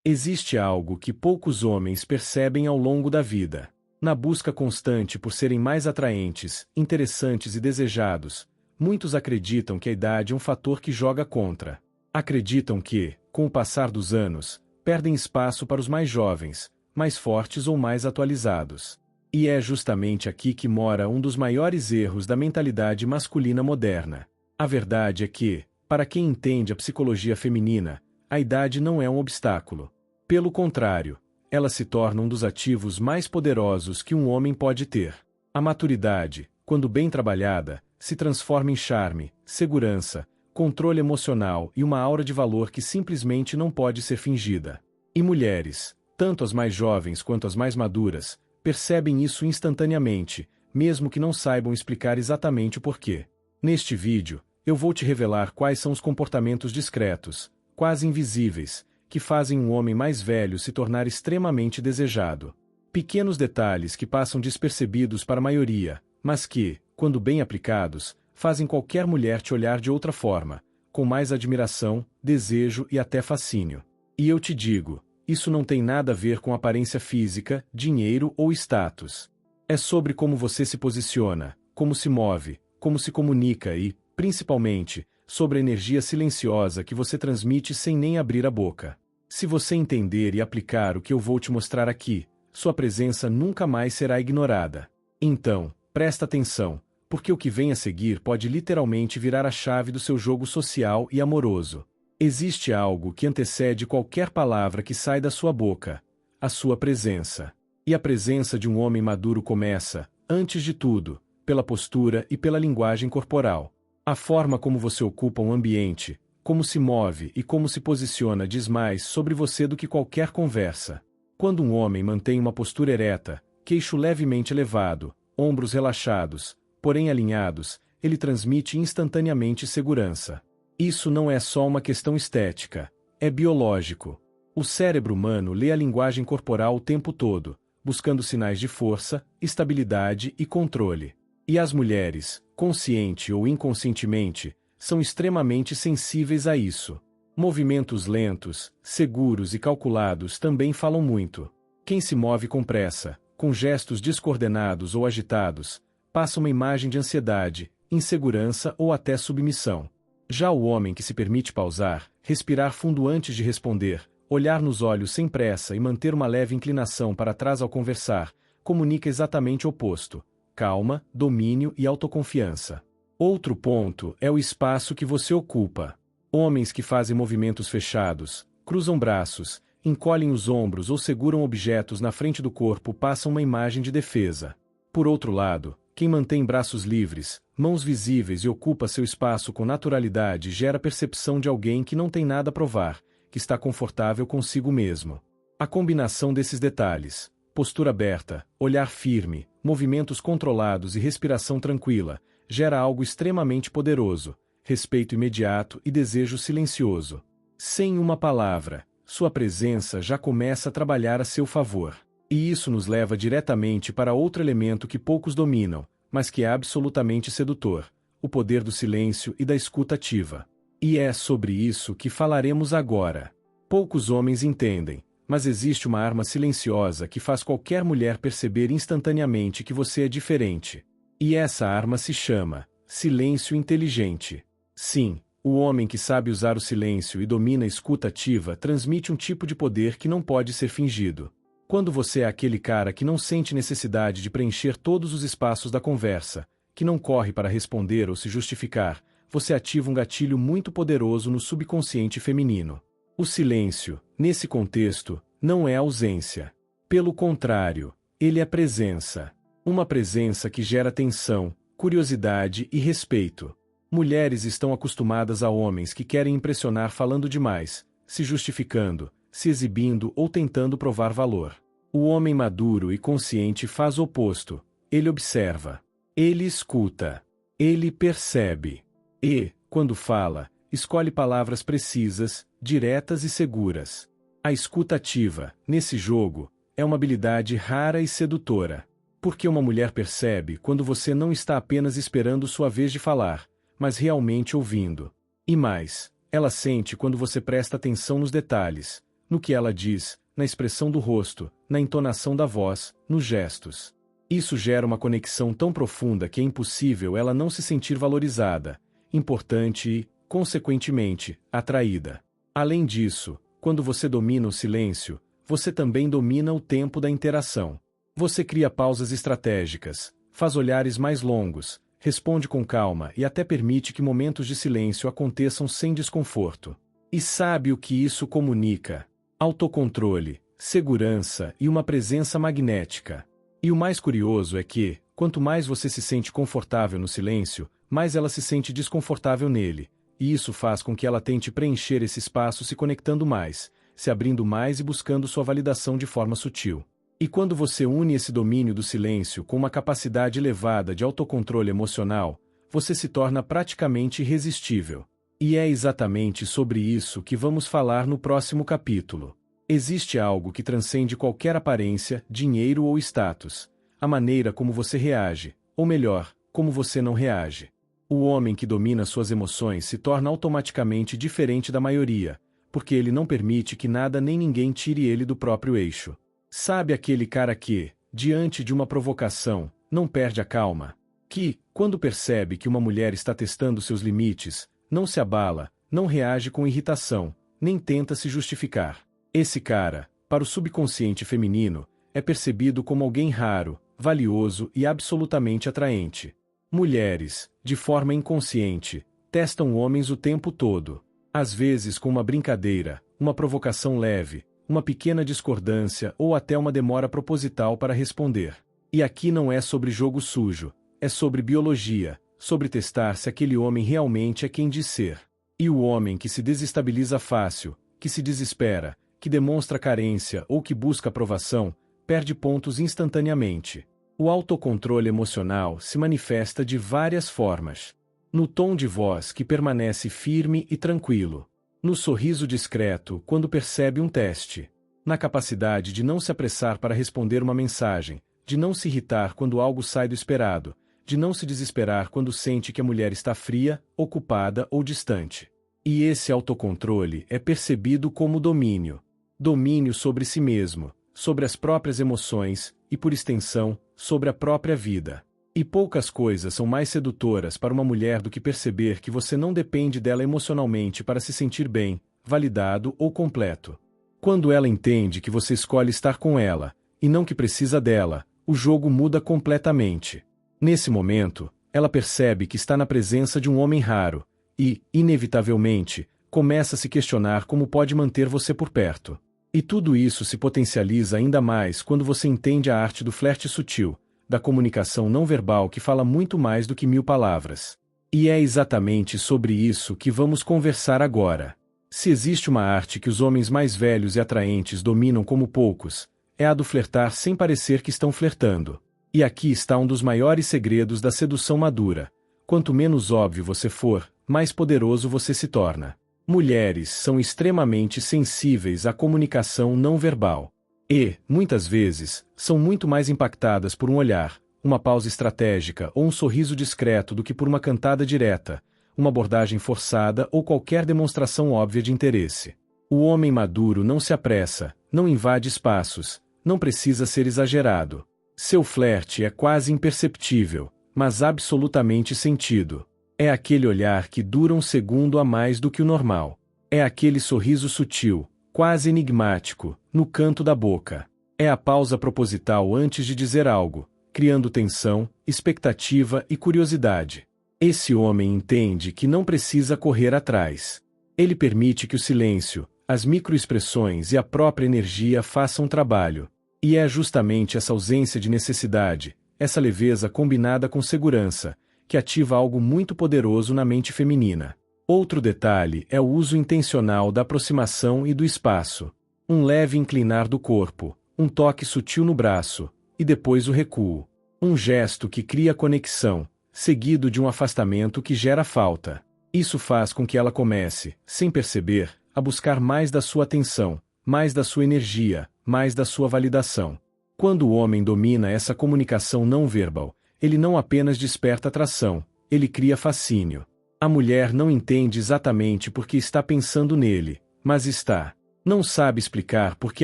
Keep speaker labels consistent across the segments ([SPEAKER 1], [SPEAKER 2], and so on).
[SPEAKER 1] Existe algo que poucos homens percebem ao longo da vida. Na busca constante por serem mais atraentes, interessantes e desejados, muitos acreditam que a idade é um fator que joga contra. Acreditam que, com o passar dos anos, perdem espaço para os mais jovens, mais fortes ou mais atualizados. E é justamente aqui que mora um dos maiores erros da mentalidade masculina moderna. A verdade é que, para quem entende a psicologia feminina, a idade não é um obstáculo. Pelo contrário, ela se torna um dos ativos mais poderosos que um homem pode ter. A maturidade, quando bem trabalhada, se transforma em charme, segurança, controle emocional e uma aura de valor que simplesmente não pode ser fingida. E mulheres, tanto as mais jovens quanto as mais maduras, percebem isso instantaneamente, mesmo que não saibam explicar exatamente o porquê. Neste vídeo, eu vou te revelar quais são os comportamentos discretos, quase invisíveis, que fazem um homem mais velho se tornar extremamente desejado. Pequenos detalhes que passam despercebidos para a maioria, mas que, quando bem aplicados, fazem qualquer mulher te olhar de outra forma, com mais admiração, desejo e até fascínio. E eu te digo, isso não tem nada a ver com aparência física, dinheiro ou status. É sobre como você se posiciona, como se move, como se comunica e, principalmente, sobre a energia silenciosa que você transmite sem nem abrir a boca. Se você entender e aplicar o que eu vou te mostrar aqui, sua presença nunca mais será ignorada. Então, presta atenção, porque o que vem a seguir pode literalmente virar a chave do seu jogo social e amoroso. Existe algo que antecede qualquer palavra que sai da sua boca: a sua presença. E a presença de um homem maduro começa, antes de tudo, pela postura e pela linguagem corporal. A forma como você ocupa um ambiente, como se move e como se posiciona diz mais sobre você do que qualquer conversa. Quando um homem mantém uma postura ereta, queixo levemente elevado, ombros relaxados, porém alinhados, ele transmite instantaneamente segurança. Isso não é só uma questão estética, é biológico. O cérebro humano lê a linguagem corporal o tempo todo, buscando sinais de força, estabilidade e controle. E as mulheres, consciente ou inconscientemente, são extremamente sensíveis a isso. Movimentos lentos, seguros e calculados também falam muito. Quem se move com pressa, com gestos descoordenados ou agitados, passa uma imagem de ansiedade, insegurança ou até submissão. Já o homem que se permite pausar, respirar fundo antes de responder, olhar nos olhos sem pressa e manter uma leve inclinação para trás ao conversar, comunica exatamente o oposto: calma, domínio e autoconfiança. Outro ponto é o espaço que você ocupa. Homens que fazem movimentos fechados, cruzam braços, encolhem os ombros ou seguram objetos na frente do corpo passam uma imagem de defesa. Por outro lado, quem mantém braços livres, mãos visíveis e ocupa seu espaço com naturalidade gera a percepção de alguém que não tem nada a provar, que está confortável consigo mesmo. A combinação desses detalhes, postura aberta, olhar firme, movimentos controlados e respiração tranquila, gera algo extremamente poderoso: respeito imediato e desejo silencioso. Sem uma palavra, sua presença já começa a trabalhar a seu favor. E isso nos leva diretamente para outro elemento que poucos dominam, mas que é absolutamente sedutor: o poder do silêncio e da escuta ativa. E é sobre isso que falaremos agora. Poucos homens entendem, mas existe uma arma silenciosa que faz qualquer mulher perceber instantaneamente que você é diferente. E essa arma se chama silêncio inteligente. Sim, o homem que sabe usar o silêncio e domina a escuta ativa transmite um tipo de poder que não pode ser fingido. Quando você é aquele cara que não sente necessidade de preencher todos os espaços da conversa, que não corre para responder ou se justificar, você ativa um gatilho muito poderoso no subconsciente feminino. O silêncio, nesse contexto, não é ausência. Pelo contrário, ele é presença. Uma presença que gera tensão, curiosidade e respeito. Mulheres estão acostumadas a homens que querem impressionar falando demais, se justificando, se exibindo ou tentando provar valor. O homem maduro e consciente faz o oposto. Ele observa. Ele escuta. Ele percebe. E, quando fala, escolhe palavras precisas, diretas e seguras. A escuta ativa, nesse jogo, é uma habilidade rara e sedutora. Porque uma mulher percebe quando você não está apenas esperando sua vez de falar, mas realmente ouvindo. E mais, ela sente quando você presta atenção nos detalhes, no que ela diz, na expressão do rosto, na entonação da voz, nos gestos. Isso gera uma conexão tão profunda que é impossível ela não se sentir valorizada, importante e, consequentemente, atraída. Além disso, quando você domina o silêncio, você também domina o tempo da interação. Você cria pausas estratégicas, faz olhares mais longos, responde com calma e até permite que momentos de silêncio aconteçam sem desconforto. E sabe o que isso comunica? Autocontrole, segurança e uma presença magnética. E o mais curioso é que, quanto mais você se sente confortável no silêncio, mais ela se sente desconfortável nele, e isso faz com que ela tente preencher esse espaço se conectando mais, se abrindo mais e buscando sua validação de forma sutil. E quando você une esse domínio do silêncio com uma capacidade elevada de autocontrole emocional, você se torna praticamente irresistível. E é exatamente sobre isso que vamos falar no próximo capítulo. Existe algo que transcende qualquer aparência, dinheiro ou status: a maneira como você reage, ou melhor, como você não reage. O homem que domina suas emoções se torna automaticamente diferente da maioria, porque ele não permite que nada nem ninguém tire ele do próprio eixo. Sabe aquele cara que, diante de uma provocação, não perde a calma? Que, quando percebe que uma mulher está testando seus limites, não se abala, não reage com irritação, nem tenta se justificar. Esse cara, para o subconsciente feminino, é percebido como alguém raro, valioso e absolutamente atraente. Mulheres, de forma inconsciente, testam homens o tempo todo. Às vezes com uma brincadeira, uma provocação leve, uma pequena discordância ou até uma demora proposital para responder. E aqui não é sobre jogo sujo, é sobre biologia, sobre testar se aquele homem realmente é quem diz ser. E o homem que se desestabiliza fácil, que se desespera, que demonstra carência ou que busca aprovação, perde pontos instantaneamente. O autocontrole emocional se manifesta de várias formas. No tom de voz que permanece firme e tranquilo. No sorriso discreto quando percebe um teste. Na capacidade de não se apressar para responder uma mensagem, de não se irritar quando algo sai do esperado, de não se desesperar quando sente que a mulher está fria, ocupada ou distante. E esse autocontrole é percebido como domínio. Domínio sobre si mesmo, sobre as próprias emoções, e por extensão, sobre a própria vida. E poucas coisas são mais sedutoras para uma mulher do que perceber que você não depende dela emocionalmente para se sentir bem, validado ou completo. Quando ela entende que você escolhe estar com ela, e não que precisa dela, o jogo muda completamente. Nesse momento, ela percebe que está na presença de um homem raro, e, inevitavelmente, começa a se questionar como pode manter você por perto. E tudo isso se potencializa ainda mais quando você entende a arte do flerte sutil, da comunicação não verbal que fala muito mais do que 1000 palavras. E é exatamente sobre isso que vamos conversar agora. Se existe uma arte que os homens mais velhos e atraentes dominam como poucos, é a do flertar sem parecer que estão flertando. E aqui está um dos maiores segredos da sedução madura. Quanto menos óbvio você for, mais poderoso você se torna. Mulheres são extremamente sensíveis à comunicação não verbal. E, muitas vezes, são muito mais impactadas por um olhar, uma pausa estratégica ou um sorriso discreto do que por uma cantada direta, uma abordagem forçada ou qualquer demonstração óbvia de interesse. O homem maduro não se apressa, não invade espaços, não precisa ser exagerado. Seu flerte é quase imperceptível, mas absolutamente sentido. É aquele olhar que dura um segundo a mais do que o normal. É aquele sorriso sutil, quase enigmático, no canto da boca. É a pausa proposital antes de dizer algo, criando tensão, expectativa e curiosidade. Esse homem entende que não precisa correr atrás. Ele permite que o silêncio, as microexpressões e a própria energia façam um trabalho. E é justamente essa ausência de necessidade, essa leveza combinada com segurança, que ativa algo muito poderoso na mente feminina. Outro detalhe é o uso intencional da aproximação e do espaço. Um leve inclinar do corpo, um toque sutil no braço, e depois o recuo. Um gesto que cria conexão, seguido de um afastamento que gera falta. Isso faz com que ela comece, sem perceber, a buscar mais da sua atenção, mais da sua energia, mais da sua validação. Quando o homem domina essa comunicação não verbal, ele não apenas desperta atração, ele cria fascínio. A mulher não entende exatamente porque está pensando nele, mas está. Não sabe explicar por que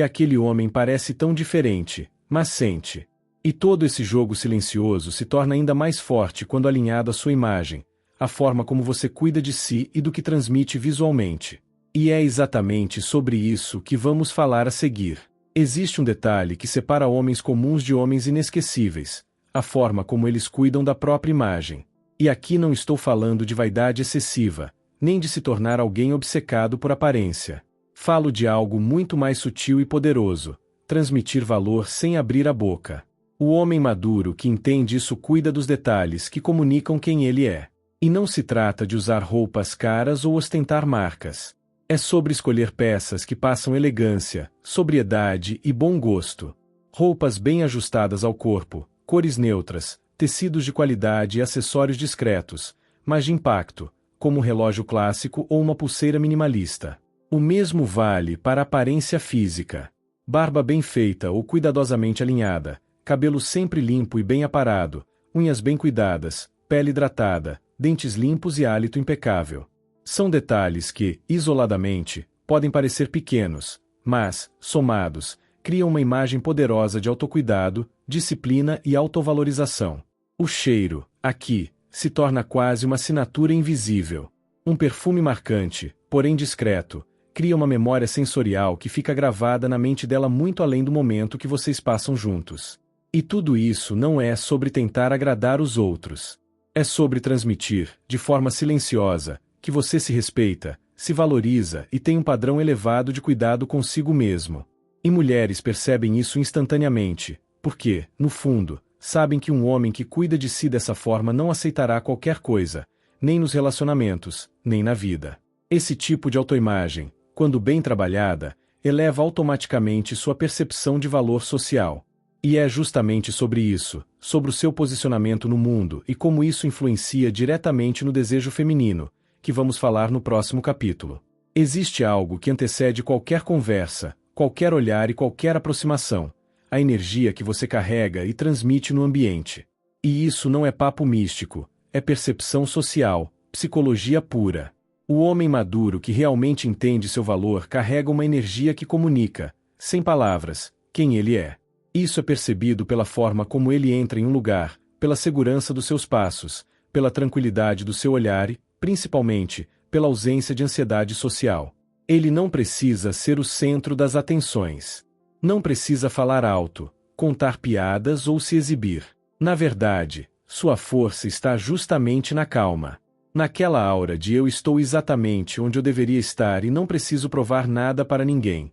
[SPEAKER 1] aquele homem parece tão diferente, mas sente. E todo esse jogo silencioso se torna ainda mais forte quando alinhado à sua imagem, a forma como você cuida de si e do que transmite visualmente. E é exatamente sobre isso que vamos falar a seguir. Existe um detalhe que separa homens comuns de homens inesquecíveis: a forma como eles cuidam da própria imagem. E aqui não estou falando de vaidade excessiva, nem de se tornar alguém obcecado por aparência. Falo de algo muito mais sutil e poderoso: transmitir valor sem abrir a boca. O homem maduro que entende isso cuida dos detalhes que comunicam quem ele é. E não se trata de usar roupas caras ou ostentar marcas. É sobre escolher peças que passam elegância, sobriedade e bom gosto. Roupas bem ajustadas ao corpo, cores neutras, tecidos de qualidade e acessórios discretos, mas de impacto, como um relógio clássico ou uma pulseira minimalista. O mesmo vale para a aparência física. Barba bem feita ou cuidadosamente alinhada, cabelo sempre limpo e bem aparado, unhas bem cuidadas, pele hidratada, dentes limpos e hálito impecável. São detalhes que, isoladamente, podem parecer pequenos, mas, somados, criam uma imagem poderosa de autocuidado, disciplina e autovalorização. O cheiro, aqui, se torna quase uma assinatura invisível. Um perfume marcante, porém discreto, cria uma memória sensorial que fica gravada na mente dela muito além do momento que vocês passam juntos. E tudo isso não é sobre tentar agradar os outros. É sobre transmitir, de forma silenciosa, que você se respeita, se valoriza e tem um padrão elevado de cuidado consigo mesmo. E mulheres percebem isso instantaneamente, porque, no fundo, sabem que um homem que cuida de si dessa forma não aceitará qualquer coisa, nem nos relacionamentos, nem na vida. Esse tipo de autoimagem, quando bem trabalhada, eleva automaticamente sua percepção de valor social. E é justamente sobre isso, sobre o seu posicionamento no mundo e como isso influencia diretamente no desejo feminino, que vamos falar no próximo capítulo. Existe algo que antecede qualquer conversa, qualquer olhar e qualquer aproximação: a energia que você carrega e transmite no ambiente. E isso não é papo místico, é percepção social, psicologia pura. O homem maduro que realmente entende seu valor carrega uma energia que comunica, sem palavras, quem ele é. Isso é percebido pela forma como ele entra em um lugar, pela segurança dos seus passos, pela tranquilidade do seu olhar e, principalmente, pela ausência de ansiedade social. Ele não precisa ser o centro das atenções. Não precisa falar alto, contar piadas ou se exibir. Na verdade, sua força está justamente na calma. Naquela aura de eu estou exatamente onde eu deveria estar e não preciso provar nada para ninguém.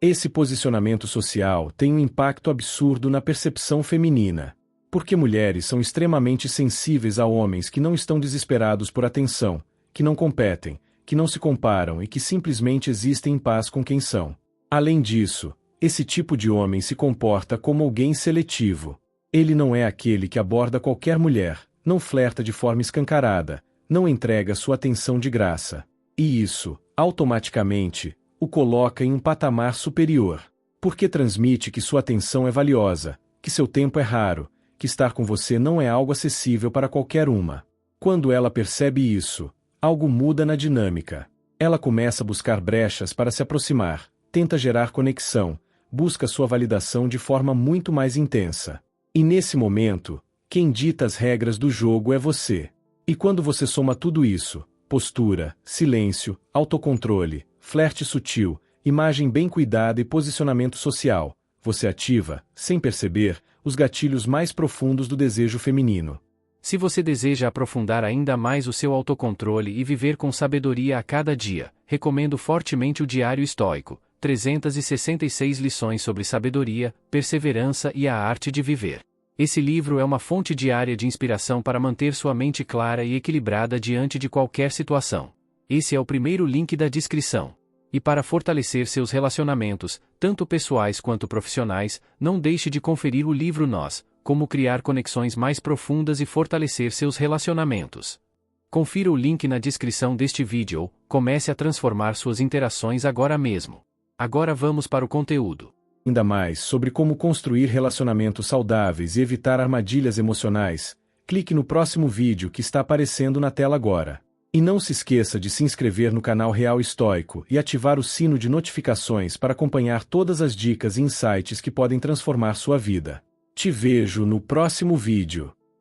[SPEAKER 1] Esse posicionamento social tem um impacto absurdo na percepção feminina. Porque mulheres são extremamente sensíveis a homens que não estão desesperados por atenção, que não competem, que não se comparam e que simplesmente existem em paz com quem são. Além disso, esse tipo de homem se comporta como alguém seletivo. Ele não é aquele que aborda qualquer mulher, não flerta de forma escancarada, não entrega sua atenção de graça. E isso, automaticamente, o coloca em um patamar superior. Porque transmite que sua atenção é valiosa, que seu tempo é raro, que estar com você não é algo acessível para qualquer uma. Quando ela percebe isso, algo muda na dinâmica. Ela começa a buscar brechas para se aproximar, tenta gerar conexão, busca sua validação de forma muito mais intensa. E nesse momento, quem dita as regras do jogo é você. E quando você soma tudo isso, postura, silêncio, autocontrole, flerte sutil, imagem bem cuidada e posicionamento social, você ativa, sem perceber, os gatilhos mais profundos do desejo feminino.
[SPEAKER 2] Se você deseja aprofundar ainda mais o seu autocontrole e viver com sabedoria a cada dia, recomendo fortemente o Diário Estoico, 366 lições sobre sabedoria, perseverança e a arte de viver. Esse livro é uma fonte diária de inspiração para manter sua mente clara e equilibrada diante de qualquer situação. Esse é o primeiro link da descrição. E para fortalecer seus relacionamentos, tanto pessoais quanto profissionais, não deixe de conferir o livro Nós, Como Criar Conexões Mais Profundas e Fortalecer Seus Relacionamentos. Confira o link na descrição deste vídeo ou comece a transformar suas interações agora mesmo. Agora vamos para o conteúdo.
[SPEAKER 1] Ainda mais sobre como construir relacionamentos saudáveis e evitar armadilhas emocionais, clique no próximo vídeo que está aparecendo na tela agora. E não se esqueça de se inscrever no canal Real Estoico e ativar o sino de notificações para acompanhar todas as dicas e insights que podem transformar sua vida. Te vejo no próximo vídeo.